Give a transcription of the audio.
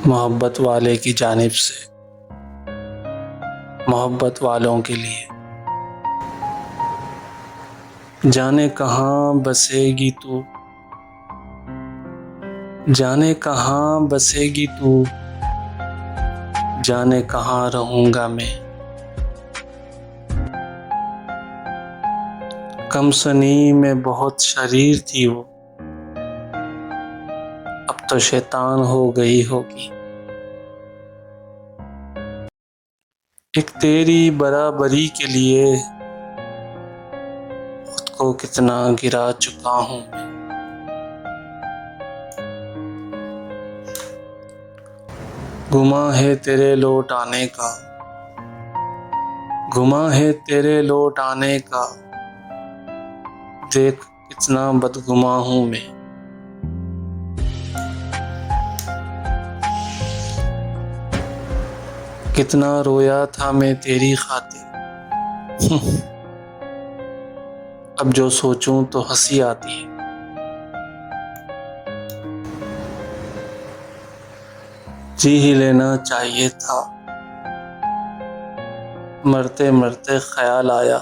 मोहब्बत वाले की जानिब से मोहब्बत वालों के लिए। जाने कहाँ बसेगी तू, जाने कहाँ बसेगी तू, जाने कहाँ रहूँगा मैं। कमसनी में बहुत शरीर थी वो, अब तो शैतान हो गई होगी। एक तेरी बराबरी के लिए खुद को कितना गिरा चुका हूँ मैं। गुमा है तेरे लौट आने का, गुमा है तेरे लौट आने का, देख कितना बदगुमा हूँ मैं। कितना रोया था मैं तेरी खातिर, अब जो सोचूं तो हंसी आती है। जी ही लेना चाहिए था, मरते मरते ख्याल आया